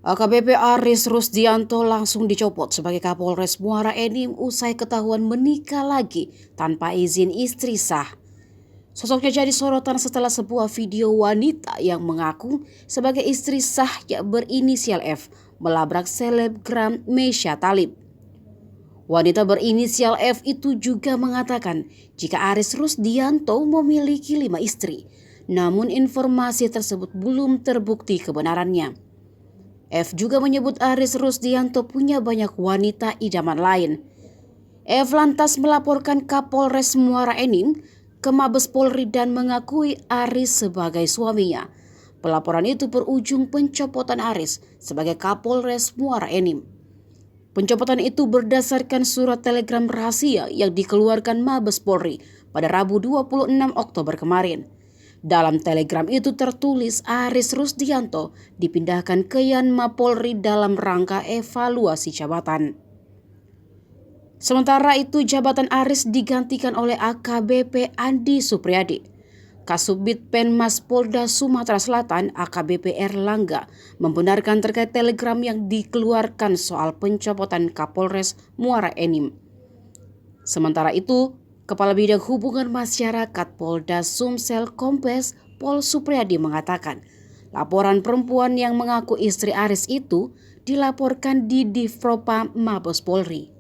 AKBP Aris Rusdianto langsung dicopot sebagai Kapolres Muara Enim usai ketahuan menikah lagi tanpa izin istri sah. Sosoknya jadi sorotan setelah sebuah video wanita yang mengaku sebagai istri sah yang berinisial F melabrak selebgram Mesya Talib. Wanita berinisial F itu juga mengatakan jika Aris Rusdianto memiliki 5 istri, namun informasi tersebut belum terbukti kebenarannya. F juga menyebut Aris Rusdianto punya banyak wanita idaman lain. F lantas melaporkan Kapolres Muara Enim ke Mabes Polri dan mengakui Aris sebagai suaminya. Pelaporan itu berujung pencopotan Aris sebagai Kapolres Muara Enim. Pencopotan itu berdasarkan surat telegram rahasia yang dikeluarkan Mabes Polri pada Rabu 26 Oktober kemarin. Dalam telegram itu tertulis Aris Rusdianto dipindahkan ke Yanma Polri dalam rangka evaluasi jabatan. Sementara itu jabatan Aris digantikan oleh AKBP Andi Supriyadi. Kasubdit Penmas Polda Sumatera Selatan AKBP Erlangga membenarkan terkait telegram yang dikeluarkan soal pencopotan Kapolres Muara Enim. Sementara itu, Kepala Bidang Hubungan Masyarakat Polda Sumsel Kombes Pol Supriyadi mengatakan, laporan perempuan yang mengaku istri Aris itu dilaporkan di Divpropam Mabes Polri.